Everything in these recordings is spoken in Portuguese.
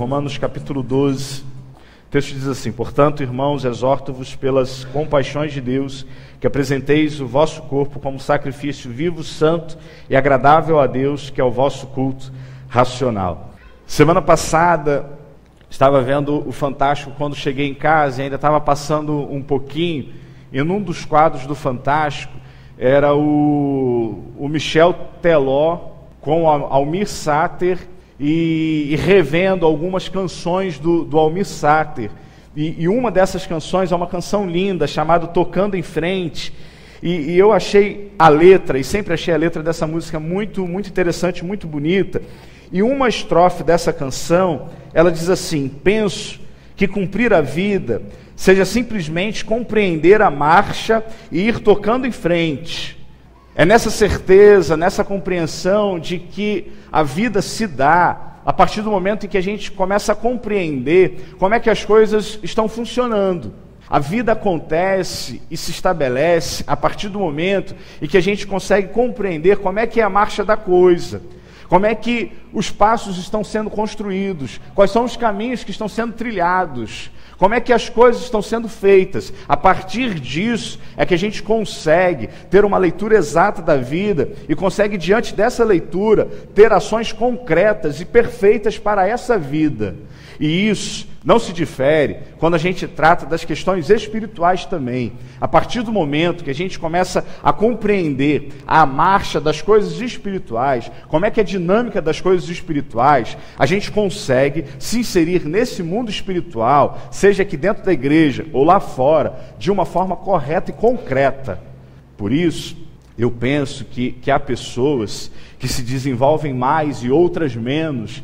Romanos capítulo 12. O texto diz assim: portanto, irmãos, exorto-vos pelas compaixões de Deus, que apresenteis o vosso corpo como sacrifício vivo, santo e agradável a Deus, que é o vosso culto racional. Semana passada, estava vendo o Fantástico quando cheguei em casa e ainda estava passando um pouquinho, e num dos quadros do Fantástico era o Michel Teló com Almir Sater e revendo algumas canções do Almir Sater. E uma dessas canções é uma canção linda, chamada Tocando em Frente. E eu achei a letra, e sempre achei a letra dessa música muito, muito interessante, muito bonita. E uma estrofe dessa canção, ela diz assim: penso que cumprir a vida seja simplesmente compreender a marcha e ir tocando em frente. É nessa certeza, nessa compreensão de que a vida se dá a partir do momento em que a gente começa a compreender como é que as coisas estão funcionando. A vida acontece e se estabelece a partir do momento em que a gente consegue compreender como é que é a marcha da coisa, como é que os passos estão sendo construídos, quais são os caminhos que estão sendo trilhados, como é que as coisas estão sendo feitas. A partir disso é que a gente consegue ter uma leitura exata da vida e consegue, diante dessa leitura, ter ações concretas e perfeitas para essa vida. E isso não se difere quando a gente trata das questões espirituais também. A partir do momento que a gente começa a compreender a marcha das coisas espirituais, como é que é a dinâmica das coisas espirituais, a gente consegue se inserir nesse mundo espiritual, seja aqui dentro da igreja ou lá fora, de uma forma correta e concreta. Por isso, eu penso que há pessoas que se desenvolvem mais e outras menos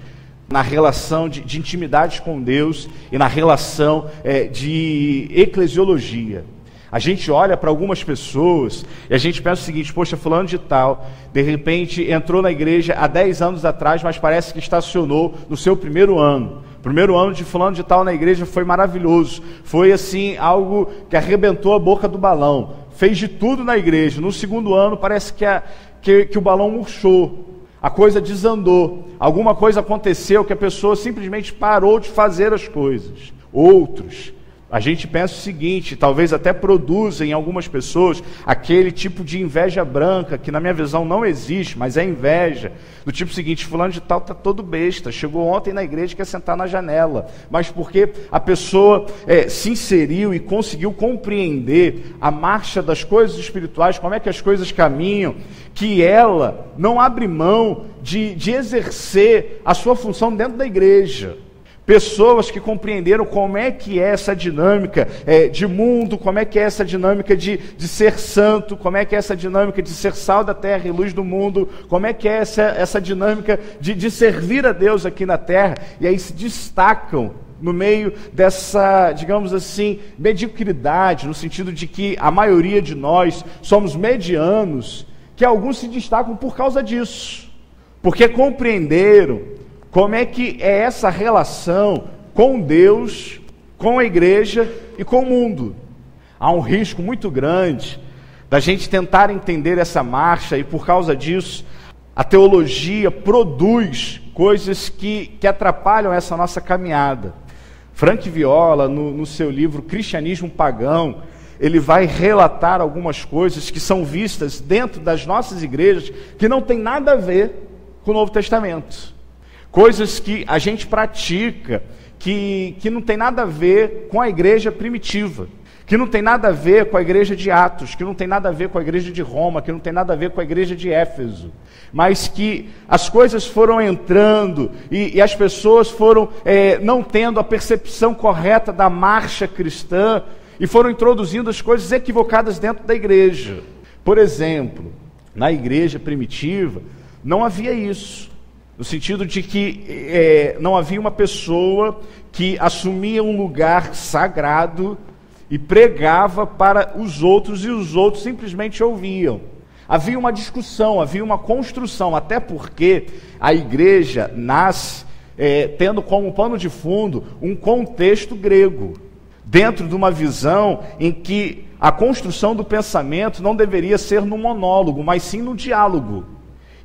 na relação de intimidade com Deus e na relação de eclesiologia. A gente olha para algumas pessoas e a gente pensa o seguinte: poxa, fulano de tal, de repente entrou na igreja há 10 anos atrás, mas parece que estacionou no seu primeiro ano. O primeiro ano de fulano de tal na igreja foi maravilhoso, foi assim, algo que arrebentou a boca do balão, fez de tudo na igreja. No segundo ano parece que o balão murchou. A coisa desandou, alguma coisa aconteceu que a pessoa simplesmente parou de fazer as coisas. Outros, a gente pensa o seguinte, talvez até produzem em algumas pessoas aquele tipo de inveja branca, que na minha visão não existe, mas é inveja, do tipo seguinte: fulano de tal está todo besta, chegou ontem na igreja e quer sentar na janela, mas porque a pessoa se inseriu e conseguiu compreender a marcha das coisas espirituais, como é que as coisas caminham, que ela não abre mão de exercer a sua função dentro da igreja. Pessoas que compreenderam como é que é essa dinâmica de mundo, como é que é essa dinâmica de ser santo, como é que é essa dinâmica de ser sal da terra e luz do mundo, como é que é essa dinâmica de servir a Deus aqui na terra, e aí se destacam no meio dessa, digamos assim, mediocridade, no sentido de que a maioria de nós somos medianos, que alguns se destacam por causa disso, porque compreenderam como é que é essa relação com Deus, com a igreja e com o mundo. Há um risco muito grande da gente tentar entender essa marcha, e por causa disso a teologia produz coisas que atrapalham essa nossa caminhada. Frank Viola, no seu livro Cristianismo Pagão, ele vai relatar algumas coisas que são vistas dentro das nossas igrejas que não tem nada a ver com o Novo Testamento. Coisas que a gente pratica, que não tem nada a ver com a igreja primitiva, que não tem nada a ver com a igreja de Atos, que não tem nada a ver com a igreja de Roma, que não tem nada a ver com a igreja de Éfeso, mas que as coisas foram entrando e as pessoas foram não tendo a percepção correta da marcha cristã e foram introduzindo as coisas equivocadas dentro da igreja. Por exemplo, na igreja primitiva não havia isso. No sentido de que não havia uma pessoa que assumia um lugar sagrado e pregava para os outros, e os outros simplesmente ouviam. Havia uma discussão, havia uma construção, até porque a igreja nasce tendo como pano de fundo um contexto grego, dentro de uma visão em que a construção do pensamento não deveria ser no monólogo, mas sim no diálogo.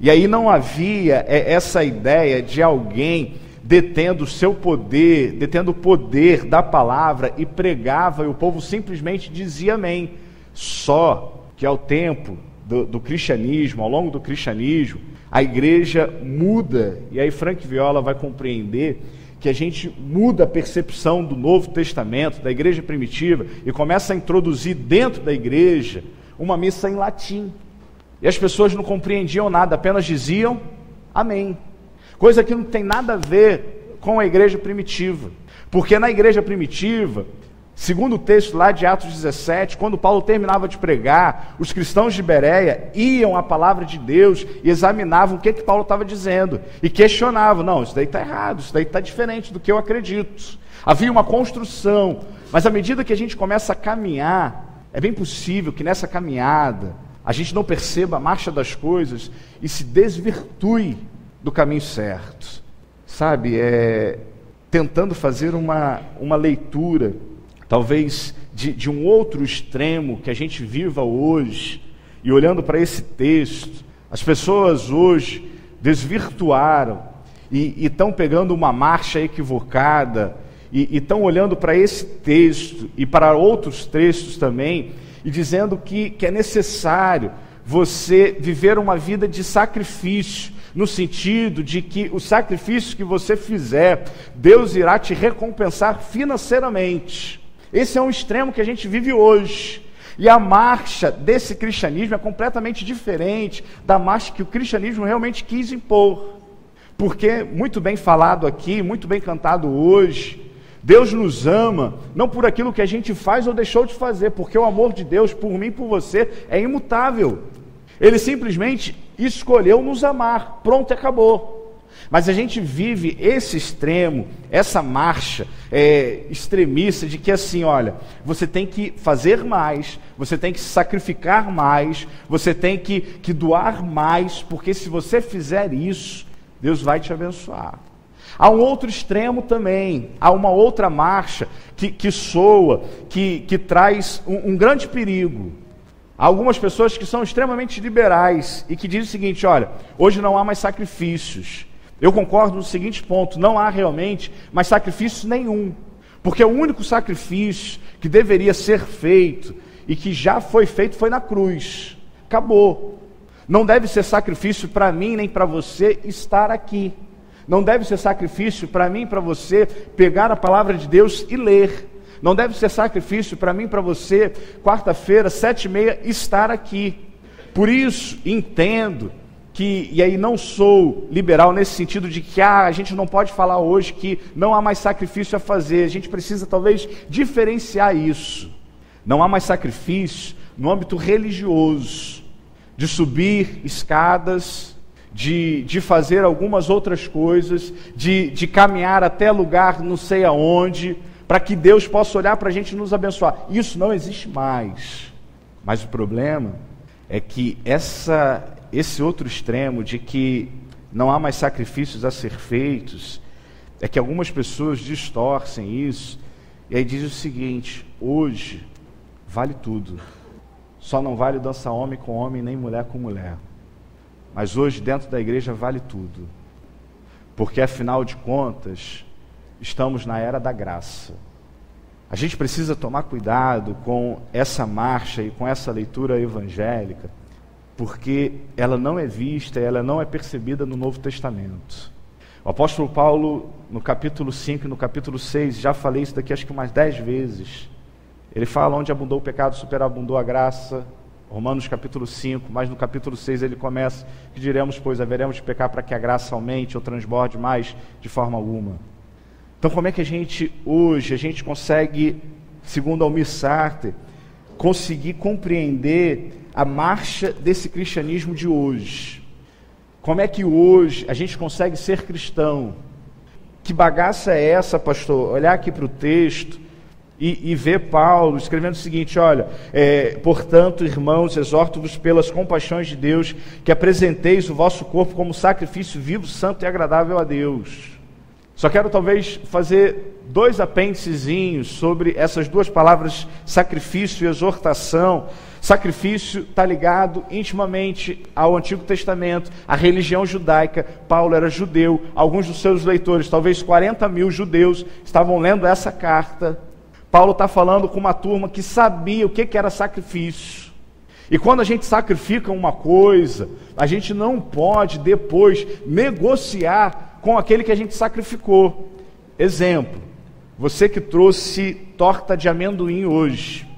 E aí não havia essa ideia de alguém detendo o seu poder, detendo o poder da palavra, e pregava, e o povo simplesmente dizia amém. Só que ao tempo do cristianismo, ao longo do cristianismo, a igreja muda, e aí Frank Viola vai compreender que a gente muda a percepção do Novo Testamento, da igreja primitiva, e começa a introduzir dentro da igreja uma missa em latim. E as pessoas não compreendiam nada, apenas diziam amém. Coisa que não tem nada a ver com a igreja primitiva. Porque na igreja primitiva, segundo o texto lá de Atos 17, quando Paulo terminava de pregar, os cristãos de Bereia iam à palavra de Deus e examinavam o que Paulo estava dizendo. E questionavam, não, isso daí está errado, isso daí está diferente do que eu acredito. Havia uma construção, mas à medida que a gente começa a caminhar, é bem possível que nessa caminhada a gente não perceba a marcha das coisas e se desvirtue do caminho certo. Sabe, tentando fazer uma leitura, talvez de um outro extremo que a gente viva hoje, e olhando para esse texto, as pessoas hoje desvirtuaram e estão pegando uma marcha equivocada, e estão olhando para esse texto e para outros textos também, e dizendo que é necessário você viver uma vida de sacrifício, no sentido de que o sacrifício que você fizer, Deus irá te recompensar financeiramente. Esse é um extremo que a gente vive hoje. E a marcha desse cristianismo é completamente diferente da marcha que o cristianismo realmente quis impor. Porque, muito bem falado aqui, muito bem cantado hoje, Deus nos ama, não por aquilo que a gente faz ou deixou de fazer, porque o amor de Deus por mim e por você é imutável. Ele simplesmente escolheu nos amar, pronto, e acabou. Mas a gente vive esse extremo, essa marcha extremista de que assim, olha, você tem que fazer mais, você tem que se sacrificar mais, você tem que doar mais, porque se você fizer isso, Deus vai te abençoar. Há um outro extremo também, há uma outra marcha que soa, que traz um grande perigo. Há algumas pessoas que são extremamente liberais e que dizem o seguinte, olha, hoje não há mais sacrifícios. Eu concordo no seguinte ponto, não há realmente mais sacrifício nenhum. Porque o único sacrifício que deveria ser feito e que já foi feito foi na cruz. Acabou. Não deve ser sacrifício para mim nem para você estar aqui. Não deve ser sacrifício para mim e para você pegar a palavra de Deus e ler. Não deve ser sacrifício para mim e para você, quarta-feira, 7h30, estar aqui. Por isso, entendo que, e aí não sou liberal nesse sentido de que a gente não pode falar hoje que não há mais sacrifício a fazer. A gente precisa talvez diferenciar isso. Não há mais sacrifício no âmbito religioso, de subir escadas, de fazer algumas outras coisas, de caminhar até lugar não sei aonde, para que Deus possa olhar para a gente e nos abençoar. Isso não existe mais. Mas o problema é que esse outro extremo de que não há mais sacrifícios a ser feitos, é que algumas pessoas distorcem isso, e aí diz o seguinte, hoje vale tudo. Só não vale dança homem com homem, nem mulher com mulher. Mas hoje dentro da igreja vale tudo. Porque afinal de contas, estamos na era da graça. A gente precisa tomar cuidado com essa marcha e com essa leitura evangélica, porque ela não é vista, ela não é percebida no Novo Testamento. O apóstolo Paulo, no capítulo 5 e no capítulo 6, já falei isso daqui acho que umas 10 vezes. Ele fala onde abundou o pecado, superabundou a graça. Romanos capítulo 5, mas no capítulo 6 ele começa, que diremos, pois, haveremos de pecar para que a graça aumente ou transborde mais de forma alguma. Então como é que hoje, a gente consegue, segundo Almir Sater, conseguir compreender a marcha desse cristianismo de hoje? Como é que hoje a gente consegue ser cristão? Que bagaça é essa, pastor? Olhar aqui para o texto e ver Paulo escrevendo o seguinte, olha, portanto, irmãos, exorto-vos pelas compaixões de Deus, que apresenteis o vosso corpo como sacrifício vivo, santo e agradável a Deus. Só quero talvez fazer 2 apêndicezinhos sobre essas 2 palavras, sacrifício e exortação, Sacrifício está ligado intimamente ao Antigo Testamento, à religião judaica. Paulo era judeu, alguns dos seus leitores, talvez 40 mil judeus, estavam lendo essa carta. Paulo está falando com uma turma que sabia o que era sacrifício. E quando a gente sacrifica uma coisa, a gente não pode depois negociar com aquele que a gente sacrificou. Exemplo, você que trouxe torta de amendoim hoje.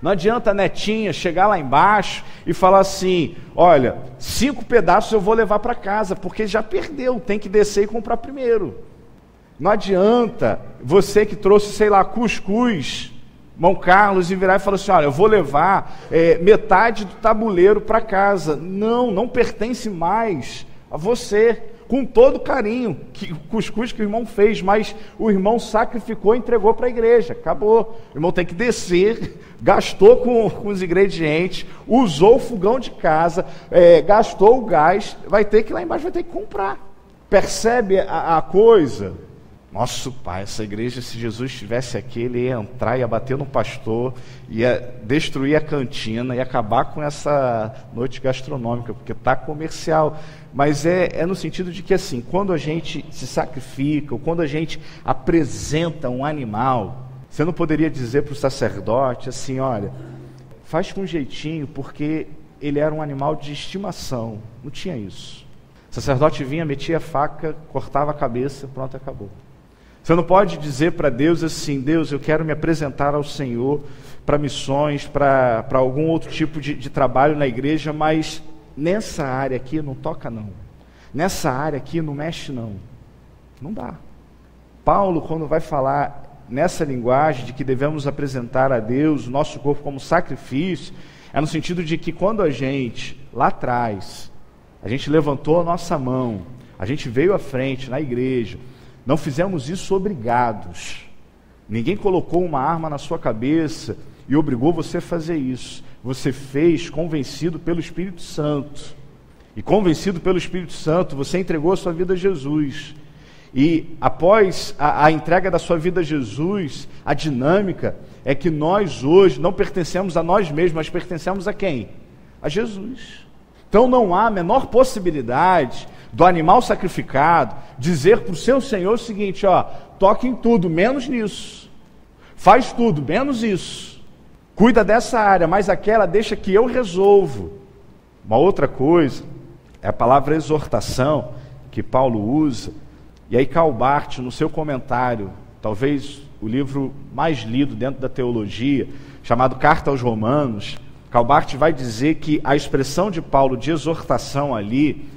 Não adianta a netinha chegar lá embaixo e falar assim, olha, 5 pedaços eu vou levar para casa, porque já perdeu, tem que descer e comprar primeiro. Não adianta você que trouxe, sei lá, cuscuz, Mão Carlos, e virar e falar assim, olha, eu vou levar metade do tabuleiro para casa. Não pertence mais a você. Com todo carinho, o cuscuz que o irmão fez, mas o irmão sacrificou e entregou para a igreja, acabou. O irmão tem que descer, gastou com os ingredientes, usou o fogão de casa, gastou o gás, vai ter que ir lá embaixo, vai ter que comprar. Percebe a coisa? Nosso pai, essa igreja, se Jesus estivesse aqui, ele ia entrar, ia bater no pastor, ia destruir a cantina, ia acabar com essa noite gastronômica, porque está comercial. Mas é no sentido de que, assim, quando a gente se sacrifica, ou quando a gente apresenta um animal, você não poderia dizer para o sacerdote assim, olha, faz com jeitinho, porque ele era um animal de estimação. Não tinha isso. O sacerdote vinha, metia a faca, cortava a cabeça, pronto, acabou. Você não pode dizer para Deus assim, Deus, eu quero me apresentar ao Senhor para missões, para algum outro tipo de trabalho na igreja, mas nessa área aqui não toca não. Nessa área aqui não mexe não. Não dá. Paulo, quando vai falar nessa linguagem de que devemos apresentar a Deus o nosso corpo como sacrifício, é no sentido de que quando a gente, lá atrás, a gente levantou a nossa mão, a gente veio à frente na igreja, não fizemos isso obrigados. Ninguém colocou uma arma na sua cabeça e obrigou você a fazer isso. Você fez convencido pelo Espírito Santo. E convencido pelo Espírito Santo, você entregou a sua vida a Jesus. E após a entrega da sua vida a Jesus, a dinâmica é que nós hoje não pertencemos a nós mesmos, mas pertencemos a quem? A Jesus. Então não há a menor possibilidade do animal sacrificado dizer para o seu Senhor o seguinte, ó, toque em tudo, menos nisso. Faz tudo, menos isso. Cuida dessa área, mas aquela deixa que eu resolvo. Uma outra coisa é a palavra exortação que Paulo usa. E aí Calbart, no seu comentário, talvez o livro mais lido dentro da teologia, chamado Carta aos Romanos, Calbart vai dizer que a expressão de Paulo de exortação ali,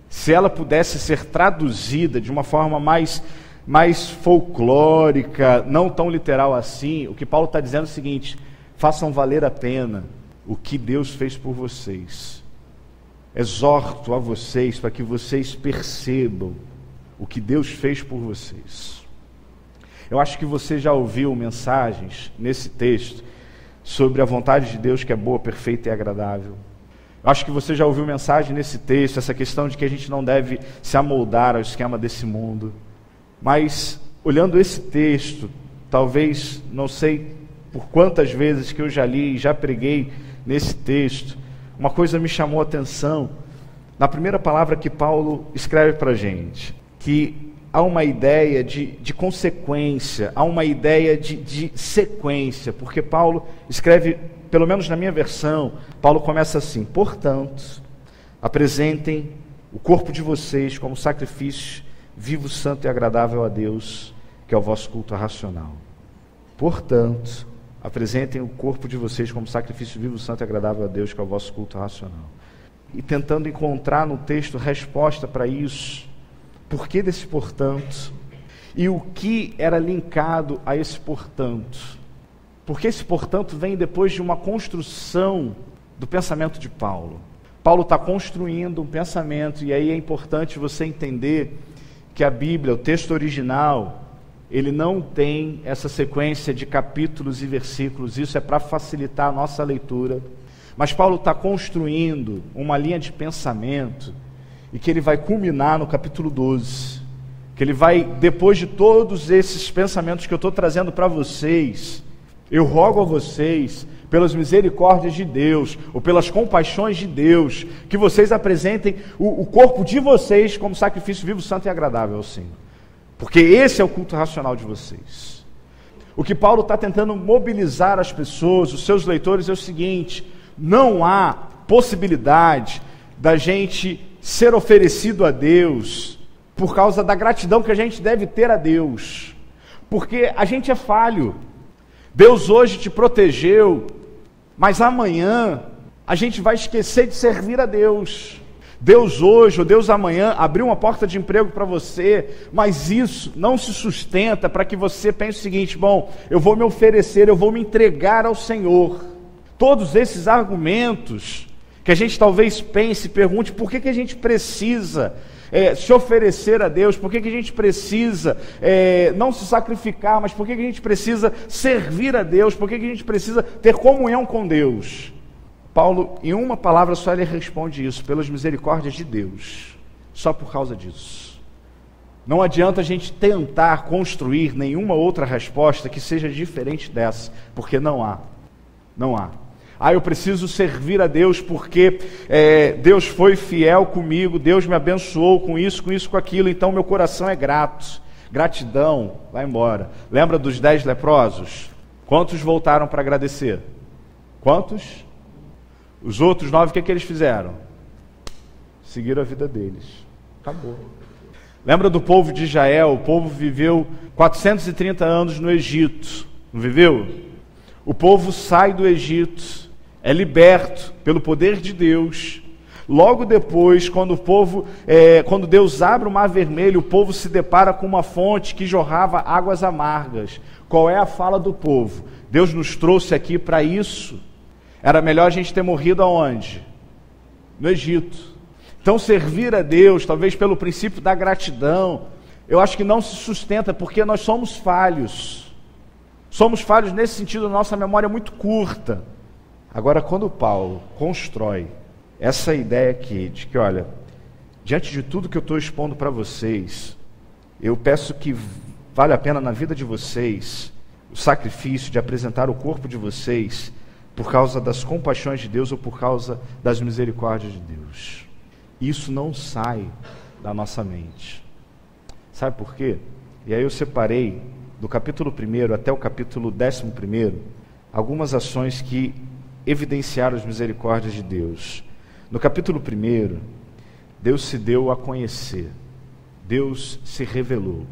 se ela pudesse ser traduzida de uma forma mais folclórica, não tão literal assim, o que Paulo está dizendo é o seguinte, façam valer a pena o que Deus fez por vocês. Exorto a vocês para que vocês percebam o que Deus fez por vocês. Eu acho que você já ouviu mensagens nesse texto sobre a vontade de Deus que é boa, perfeita e agradável. Eu acho que você já ouviu mensagem nesse texto, essa questão de que a gente não deve se amoldar ao esquema desse mundo. Mas, olhando esse texto, talvez, não sei por quantas vezes que eu já li e já preguei nesse texto, uma coisa me chamou a atenção, na primeira palavra que Paulo escreve para a gente, que há uma ideia de consequência, há uma ideia de sequência, porque Paulo escreve, pelo menos na minha versão, Paulo começa assim, portanto, apresentem o corpo de vocês como sacrifício vivo, santo e agradável a Deus, que é o vosso culto racional. Portanto, apresentem o corpo de vocês como sacrifício vivo, santo e agradável a Deus, que é o vosso culto racional. E tentando encontrar no texto resposta para isso, por que desse portanto? E o que era linkado a esse portanto? Porque esse portanto vem depois de uma construção do pensamento de Paulo. Paulo está construindo um pensamento, e aí é importante você entender que a Bíblia, o texto original, ele não tem essa sequência de capítulos e versículos, isso é para facilitar a nossa leitura. Mas Paulo está construindo uma linha de pensamento e que ele vai culminar no capítulo 12. Que ele vai, depois de todos esses pensamentos que eu estou trazendo para vocês, Eu rogo a vocês, pelas misericórdias de Deus, ou pelas compaixões de Deus, que vocês apresentem o corpo de vocês como sacrifício vivo, santo e agradável ao Senhor. Porque esse é o culto racional de vocês. O que Paulo está tentando mobilizar as pessoas, os seus leitores, é o seguinte: não há possibilidade da gente ser oferecido a Deus por causa da gratidão que a gente deve ter a Deus. Porque a gente é falho. Deus hoje te protegeu, mas amanhã a gente vai esquecer de servir a Deus. Deus hoje, ou Deus amanhã, abriu uma porta de emprego para você, mas isso não se sustenta para que você pense o seguinte: bom, eu vou me oferecer, eu vou me entregar ao Senhor. Todos esses argumentos que a gente talvez pense e pergunte, por que a gente precisa se oferecer a Deus, por que a gente precisa não se sacrificar, mas por que a gente precisa servir a Deus, por que a gente precisa ter comunhão com Deus? Paulo, em uma palavra só, ele responde isso: pelas misericórdias de Deus, só por causa disso. Não adianta a gente tentar construir nenhuma outra resposta que seja diferente dessa, porque não há. Eu preciso servir a Deus porque Deus foi fiel comigo, Deus me abençoou com isso, com aquilo, então meu coração é grato. Gratidão, vai embora. Lembra dos 10 leprosos? Quantos voltaram para agradecer? Quantos? Os outros 9, o que eles fizeram? Seguiram a vida deles. Acabou. Lembra do povo de Israel? O povo viveu 430 anos no Egito, não viveu? O povo sai do Egito, é liberto pelo poder de Deus. Logo depois, quando Deus abre o Mar Vermelho, o povo se depara com uma fonte que jorrava águas amargas. Qual é a fala do povo? Deus nos trouxe aqui para isso. Era melhor a gente ter morrido aonde? No Egito. Então, servir a Deus, talvez pelo princípio da gratidão, eu acho que não se sustenta, porque nós somos falhos. Somos falhos nesse sentido, a nossa memória é muito curta. Agora, quando Paulo constrói essa ideia aqui, de que, olha, diante de tudo que eu estou expondo para vocês, eu peço que vale a pena na vida de vocês o sacrifício de apresentar o corpo de vocês por causa das compaixões de Deus ou por causa das misericórdias de Deus. Isso não sai da nossa mente. Sabe por quê? E aí eu separei do capítulo 1 até o capítulo 11 algumas ações que evidenciaram as misericórdias de Deus. No capítulo 1, Deus se deu a conhecer. Deus se revelou.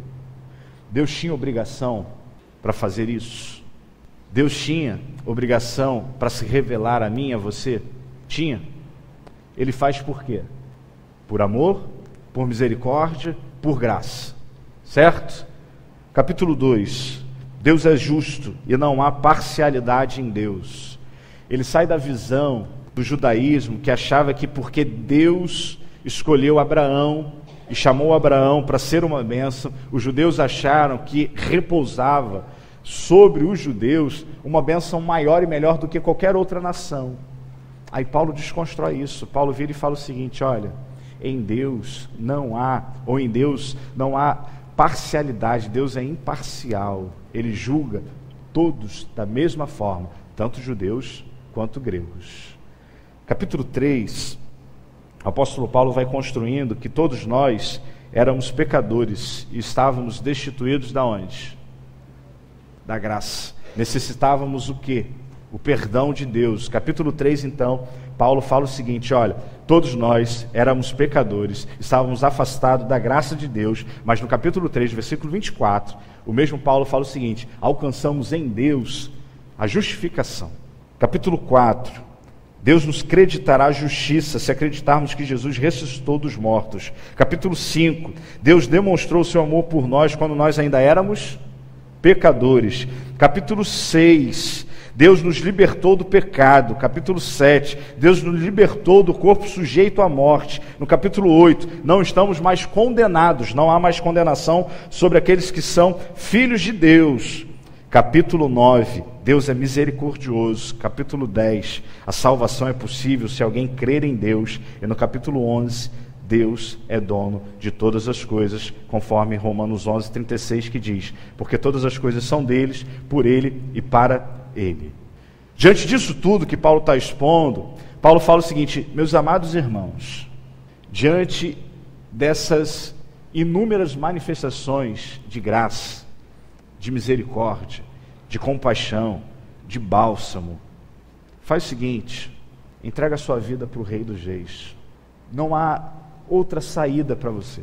Deus tinha obrigação para fazer isso? Deus tinha obrigação para se revelar a mim e a você? Tinha. Ele faz por quê? Por amor, por misericórdia, por graça. Certo? Capítulo 2. Deus é justo e não há parcialidade em Deus. Ele sai da visão do judaísmo que achava que porque Deus escolheu Abraão e chamou Abraão para ser uma bênção, os judeus acharam que repousava sobre os judeus uma bênção maior e melhor do que qualquer outra nação. Aí Paulo desconstrói isso. Paulo vira e fala o seguinte: olha, em Deus não há parcialidade. Deus é imparcial. Ele julga todos da mesma forma, tanto judeus quanto gregos. Capítulo 3, o apóstolo Paulo vai construindo que todos nós éramos pecadores e estávamos destituídos da onde? Da graça. Necessitávamos o quê? O perdão de Deus. Capítulo 3, então, Paulo fala o seguinte: olha, todos nós éramos pecadores, estávamos afastados da graça de Deus, mas no capítulo 3, versículo 24, o mesmo Paulo fala o seguinte: alcançamos em Deus a justificação. Capítulo 4, Deus nos creditará a justiça se acreditarmos que Jesus ressuscitou dos mortos. Capítulo 5, Deus demonstrou o seu amor por nós quando nós ainda éramos pecadores. Capítulo 6, Deus nos libertou do pecado. Capítulo 7, Deus nos libertou do corpo sujeito à morte. No capítulo 8, não estamos mais condenados, não há mais condenação sobre aqueles que são filhos de Deus. Capítulo 9, Deus é misericordioso. Capítulo 10, a salvação é possível se alguém crer em Deus. E no capítulo 11, Deus é dono de todas as coisas, conforme Romanos 11:36, que diz: porque todas as coisas são deles, por ele e para Ele. Diante disso tudo que Paulo está expondo, Paulo fala o seguinte: meus amados irmãos, diante dessas inúmeras manifestações de graça, de misericórdia, de compaixão, de bálsamo, faz o seguinte: entrega a sua vida para o Rei dos Reis. Não há outra saída para você.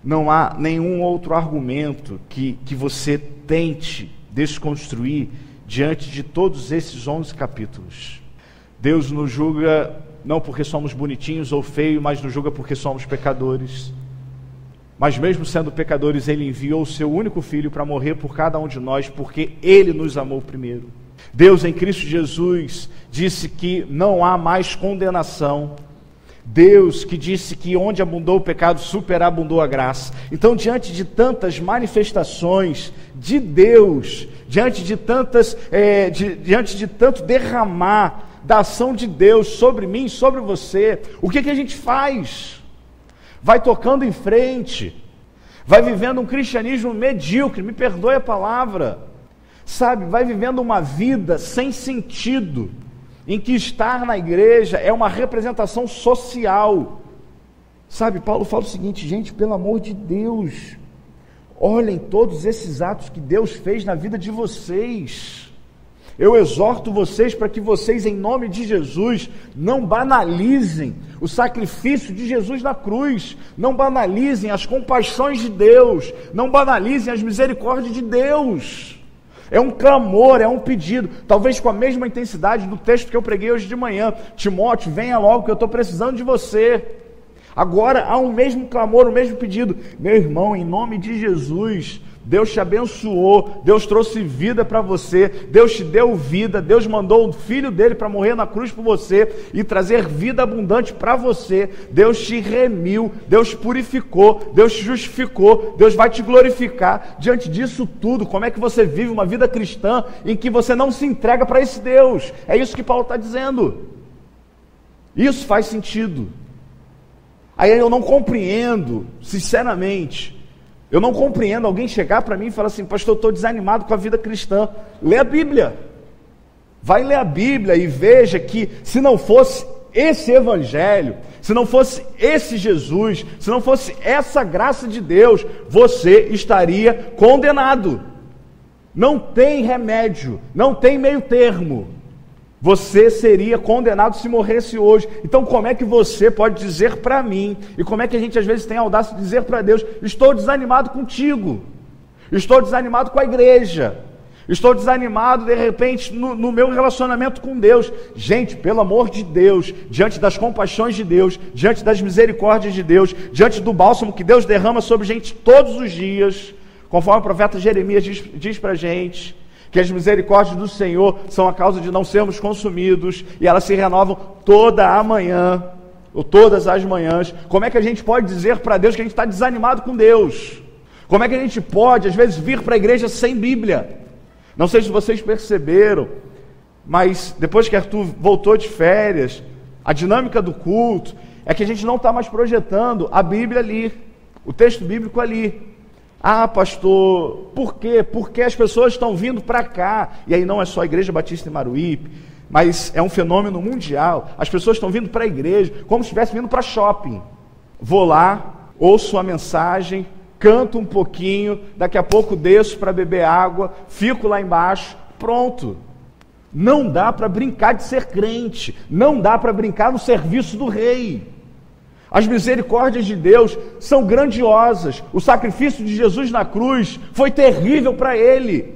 Não há nenhum outro argumento que você tente desconstruir diante de todos esses 11 capítulos. Deus nos julga não porque somos bonitinhos ou feios, mas nos julga porque somos pecadores. Mas mesmo sendo pecadores, Ele enviou o seu único Filho para morrer por cada um de nós, porque Ele nos amou primeiro. Deus em Cristo Jesus disse que não há mais condenação. Deus que disse que onde abundou o pecado, superabundou a graça. Então, diante de tantas manifestações de Deus, diante de tanto derramar da ação de Deus sobre mim, sobre você, o que a gente faz? Vai tocando em frente, vai vivendo um cristianismo medíocre, me perdoe a palavra, sabe, vai vivendo uma vida sem sentido, em que estar na igreja é uma representação social. Sabe, Paulo fala o seguinte: gente, pelo amor de Deus, olhem todos esses atos que Deus fez na vida de vocês. Eu exorto vocês para que vocês, em nome de Jesus, não banalizem o sacrifício de Jesus na cruz, não banalizem as compaixões de Deus, não banalizem as misericórdias de Deus. É um clamor, é um pedido, talvez com a mesma intensidade do texto que eu preguei hoje de manhã: Timóteo, venha logo que eu estou precisando de você. Agora há um mesmo clamor, um mesmo pedido: meu irmão, em nome de Jesus, Deus te abençoou, Deus trouxe vida para você, Deus te deu vida, Deus mandou o Filho dele para morrer na cruz por você e trazer vida abundante para você. Deus te remiu, Deus te purificou, Deus te justificou, Deus vai te glorificar. Diante disso tudo, como é que você vive uma vida cristã em que você não se entrega para esse Deus? É isso que Paulo está dizendo. Isso faz sentido. Aí eu não compreendo, sinceramente, eu não compreendo alguém chegar para mim e falar assim: pastor, eu estou desanimado com a vida cristã. Lê a Bíblia. Vai ler a Bíblia e veja que se não fosse esse Evangelho, se não fosse esse Jesus, se não fosse essa graça de Deus, você estaria condenado. Não tem remédio, não tem meio termo. Você seria condenado se morresse hoje. Então como é que você pode dizer para mim, e como é que a gente às vezes tem a audácia de dizer para Deus: estou desanimado contigo, estou desanimado com a igreja, estou desanimado de repente no meu relacionamento com Deus? Gente, pelo amor de Deus, diante das compaixões de Deus, diante das misericórdias de Deus, diante do bálsamo que Deus derrama sobre a gente todos os dias, conforme o profeta Jeremias diz para a gente, que as misericórdias do Senhor são a causa de não sermos consumidos, e elas se renovam toda a manhã, ou todas as manhãs. Como é que a gente pode dizer para Deus que a gente está desanimado com Deus? Como é que a gente pode, às vezes, vir para a igreja sem Bíblia? Não sei se vocês perceberam, mas depois que Arthur voltou de férias, a dinâmica do culto é que a gente não está mais projetando a Bíblia ali, o texto bíblico ali. Ah, pastor, por quê? Porque as pessoas estão vindo para cá. E aí não é só a Igreja Batista em Maruípe, mas é um fenômeno mundial. As pessoas estão vindo para a igreja como se estivessem vindo para shopping. Vou lá, ouço a mensagem, canto um pouquinho, daqui a pouco desço para beber água, fico lá embaixo, pronto. Não dá para brincar de ser crente, não dá para brincar no serviço do rei. As misericórdias de Deus são grandiosas. O sacrifício de Jesus na cruz foi terrível para ele.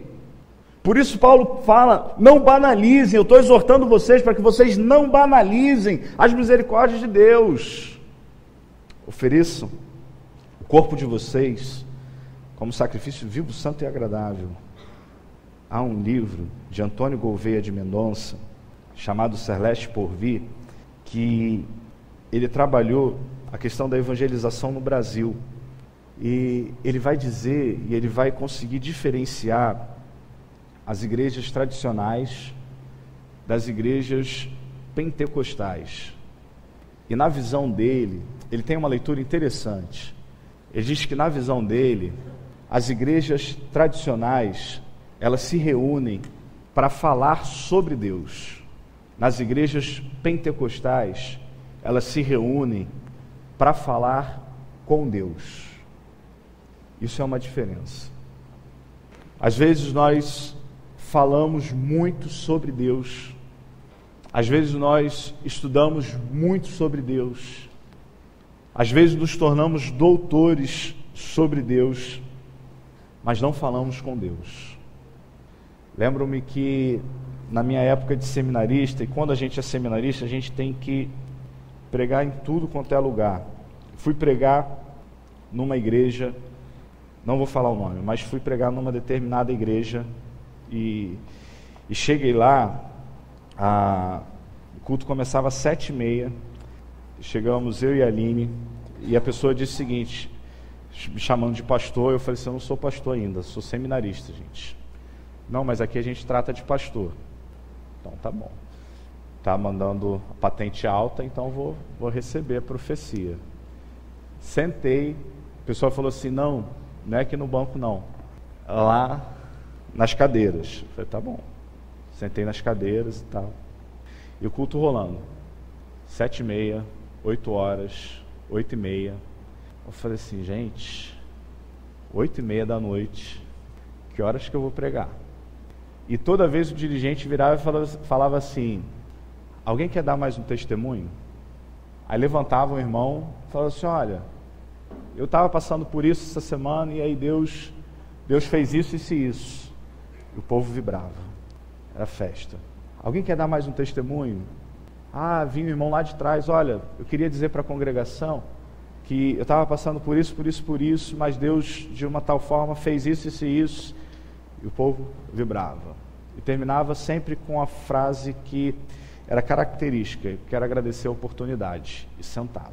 Por isso Paulo fala: não banalizem. Eu estou exortando vocês para que vocês não banalizem as misericórdias de Deus. Ofereçam o corpo de vocês como sacrifício vivo, santo e agradável. Há um livro de Antônio Gouveia de Mendonça, chamado Celeste Porvir, que ele trabalhou a questão da evangelização no Brasil, e ele vai dizer, e ele vai conseguir diferenciar as igrejas tradicionais das igrejas pentecostais. E na visão dele, ele tem uma leitura interessante. Ele diz que na visão dele, as igrejas tradicionais, elas se reúnem para falar sobre Deus. Nas igrejas pentecostais, elas se reúnem para falar com Deus. Isso é uma diferença. Às vezes nós falamos muito sobre Deus. Às vezes nós estudamos muito sobre Deus. Às vezes nos tornamos doutores sobre Deus, mas não falamos com Deus. Lembro-me que na minha época de seminarista, e quando a gente é seminarista, a gente tem que pregar em tudo quanto é lugar. Fui pregar numa igreja, não vou falar o nome, mas fui pregar numa determinada igreja e cheguei lá, o culto começava às 7h30, chegamos eu e a Aline, e a pessoa disse o seguinte, me chamando de pastor, eu falei assim, eu não sou pastor ainda, sou seminarista, gente. Não, mas aqui a gente trata de pastor. Então tá bom. Tá mandando a patente alta, então vou receber a profecia. Sentei, o pessoal falou assim, não é aqui no banco não, lá nas cadeiras. Eu falei, tá bom. Sentei nas cadeiras e tal. E o culto rolando. 7h30, 8h, 8h30. Eu falei assim, gente, 8h30 da noite, que horas que eu vou pregar? E toda vez o dirigente virava e falava assim, alguém quer dar mais um testemunho? Aí levantava um irmão e falava assim, olha, eu estava passando por isso essa semana e aí Deus fez isso e isso. E o povo vibrava, era festa. Alguém quer dar mais um testemunho? Vinha um irmão lá de trás, olha, eu queria dizer para a congregação que eu estava passando por isso, mas Deus de uma tal forma fez isso e isso. E o povo vibrava. E terminava sempre com a frase que era característica, quero agradecer a oportunidade. E sentava.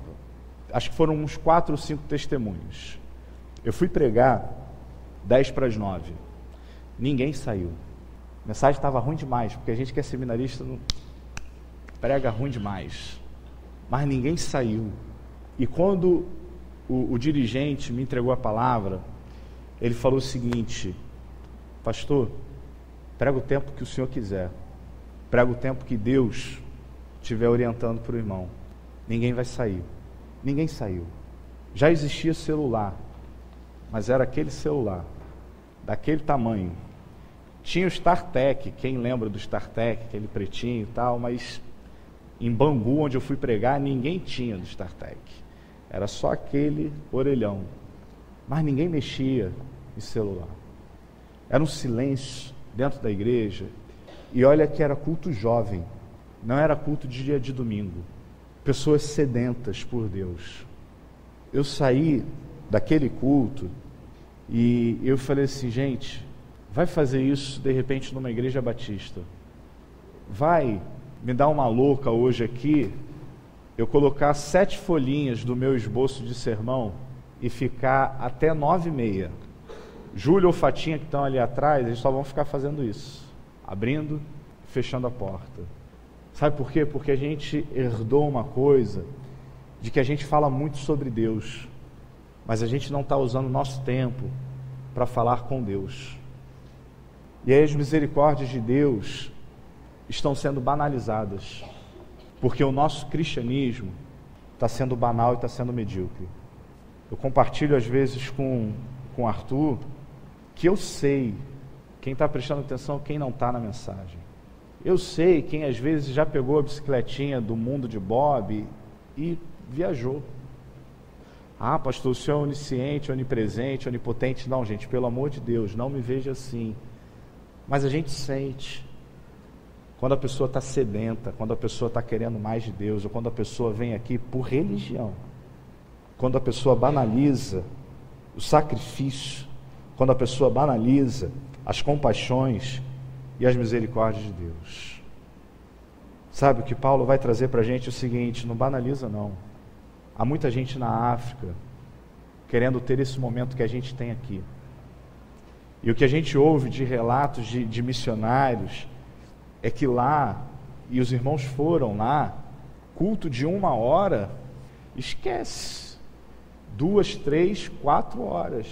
Acho que foram uns 4 ou 5 testemunhos. Eu fui pregar 8:50. Ninguém saiu. A mensagem estava ruim demais, porque a gente que é seminarista não prega ruim demais. Mas ninguém saiu. E quando o dirigente me entregou a palavra, ele falou o seguinte, pastor, prega o tempo que o senhor quiser, prega o tempo que Deus estiver orientando para o irmão, ninguém vai sair. Ninguém saiu. Já existia celular, mas era aquele celular, daquele tamanho. Tinha o StarTech, quem lembra do StarTech, aquele pretinho e tal, mas em Bangu, onde eu fui pregar, ninguém tinha do StarTech. Era só aquele orelhão. Mas ninguém mexia em celular. Era um silêncio dentro da igreja. E olha que era culto jovem. Não era culto de dia de domingo. Pessoas sedentas por Deus. Eu saí daquele culto e eu falei assim, gente, vai fazer isso de repente numa igreja batista. Vai me dar uma louca hoje aqui, eu colocar 7 folhinhas do meu esboço de sermão e ficar até 9h30. Júlio ou Fatinha que estão ali atrás, eles só vão ficar fazendo isso, abrindo e fechando a porta. Sabe por quê? Porque a gente herdou uma coisa de que a gente fala muito sobre Deus, mas a gente não está usando o nosso tempo para falar com Deus. E aí as misericórdias de Deus estão sendo banalizadas, porque o nosso cristianismo está sendo banal e está sendo medíocre. Eu compartilho às vezes com o Arthur, que eu sei quem está prestando atenção, quem não está na mensagem. Eu sei quem às vezes já pegou a bicicletinha do mundo de Bob e viajou. Pastor, o senhor é onisciente, onipresente, onipotente. Não, gente, pelo amor de Deus, não me veja assim. Mas a gente sente quando a pessoa está sedenta, quando a pessoa está querendo mais de Deus, ou quando a pessoa vem aqui por religião, quando a pessoa banaliza o sacrifício, quando a pessoa banaliza as compaixões e as misericórdias de Deus. Sabe, o que Paulo vai trazer para a gente é o seguinte, não banaliza não. Há muita gente na África querendo ter esse momento que a gente tem aqui. E o que a gente ouve de relatos de missionários é que lá, e os irmãos foram lá, culto de 1 hora, esquece, 2, 3, 4 horas.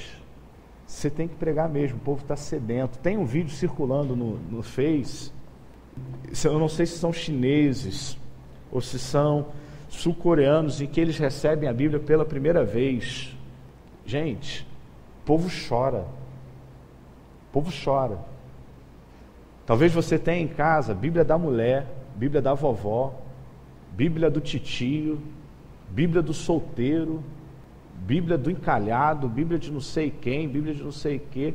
Você tem que pregar mesmo, o povo está sedento. Tem um vídeo circulando no Face, eu não sei se são chineses ou se são sul-coreanos, em que eles recebem a Bíblia pela primeira vez. Gente, o povo chora. O povo chora. Talvez você tenha em casa Bíblia da mulher, Bíblia da vovó, Bíblia do titio, Bíblia do solteiro, Bíblia do encalhado, Bíblia de não sei quem, Bíblia de não sei o quê,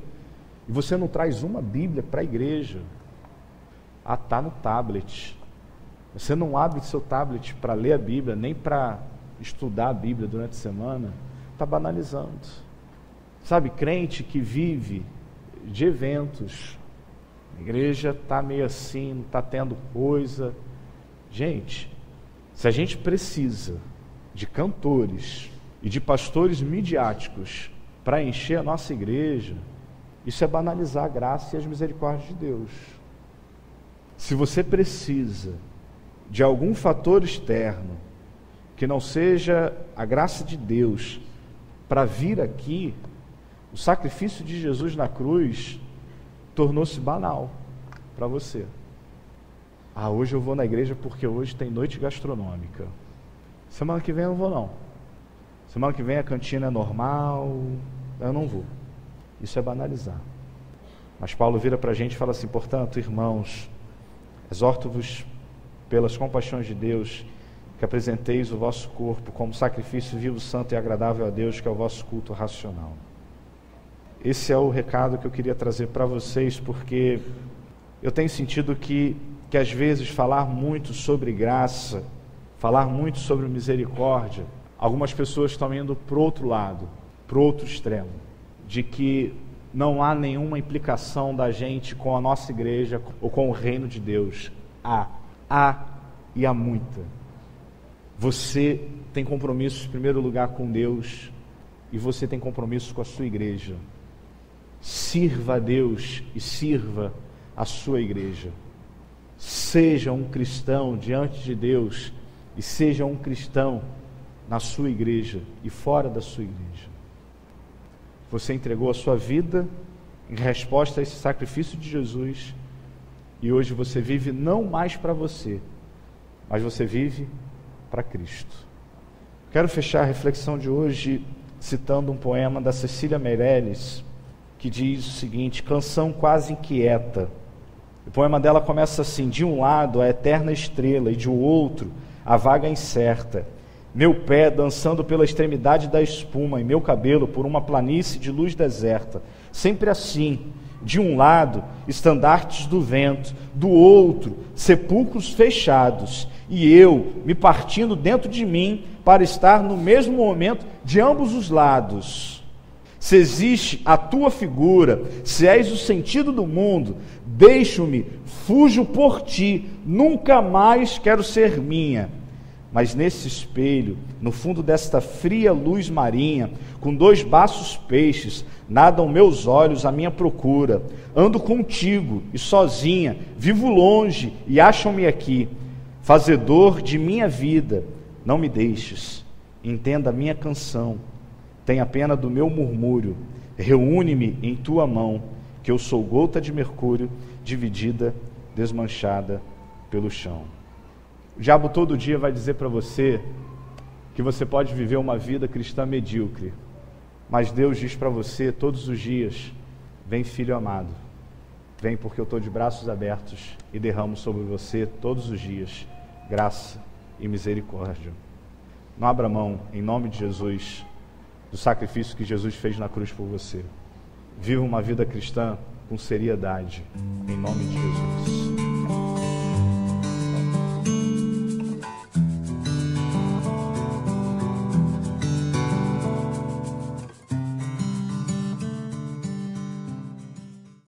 e você não traz uma Bíblia para a igreja. Está no tablet. Você não abre seu tablet para ler a Bíblia, nem para estudar a Bíblia durante a semana, está banalizando. Sabe, crente que vive de eventos, a igreja está meio assim, não está tendo coisa. Gente, se a gente precisa de cantores e de pastores midiáticos para encher a nossa igreja, isso é banalizar a graça e as misericórdias de Deus. Se você precisa de algum fator externo que não seja a graça de Deus para vir aqui, o sacrifício de Jesus na cruz tornou-se banal para você. Hoje eu vou na igreja porque hoje tem noite gastronômica. Semana que vem eu não vou não. Semana que vem a cantina é normal, eu não vou. Isso é banalizar. Mas Paulo vira para a gente e fala assim: portanto, irmãos, exorto-vos pelas compaixões de Deus, que apresenteis o vosso corpo como sacrifício vivo, santo e agradável a Deus, que é o vosso culto racional. Esse é o recado que eu queria trazer para vocês, porque eu tenho sentido que às vezes falar muito sobre graça, falar muito sobre misericórdia, algumas pessoas estão indo para o outro lado, para o outro extremo, de que não há nenhuma implicação da gente com a nossa igreja ou com o reino de Deus. Há e há muita. Você tem compromissos em primeiro lugar com Deus e você tem compromissos com a sua igreja. Sirva a Deus e sirva a sua igreja. Seja um cristão diante de Deus e seja um cristão na sua igreja e fora da sua igreja. Você entregou a sua vida em resposta a esse sacrifício de Jesus e hoje você vive não mais para você, mas você vive para Cristo. Quero fechar a reflexão de hoje citando um poema da Cecília Meirelles, que diz o seguinte: canção quase inquieta. O poema dela começa assim: de um lado a eterna estrela e de outro a vaga incerta, meu pé dançando pela extremidade da espuma e meu cabelo por uma planície de luz deserta, sempre assim, de um lado estandartes do vento, do outro sepulcros fechados, e eu me partindo dentro de mim para estar no mesmo momento de ambos os lados. Se existe a tua figura, se és o sentido do mundo, deixo-me, fujo por ti, nunca mais quero ser minha. Mas nesse espelho, no fundo desta fria luz marinha, com dois baços peixes, nadam meus olhos à minha procura. Ando contigo e sozinha, vivo longe e acham-me aqui. Fazedor de minha vida, não me deixes, entenda a minha canção. Tenha pena do meu murmúrio, reúne-me em tua mão, que eu sou gota de mercúrio, dividida, desmanchada pelo chão. O diabo todo dia vai dizer para você que você pode viver uma vida cristã medíocre, mas Deus diz para você todos os dias: vem, filho amado, vem, porque eu estou de braços abertos e derramo sobre você todos os dias graça e misericórdia. Não abra mão, em nome de Jesus, do sacrifício que Jesus fez na cruz por você. Viva uma vida cristã com seriedade, em nome de Jesus.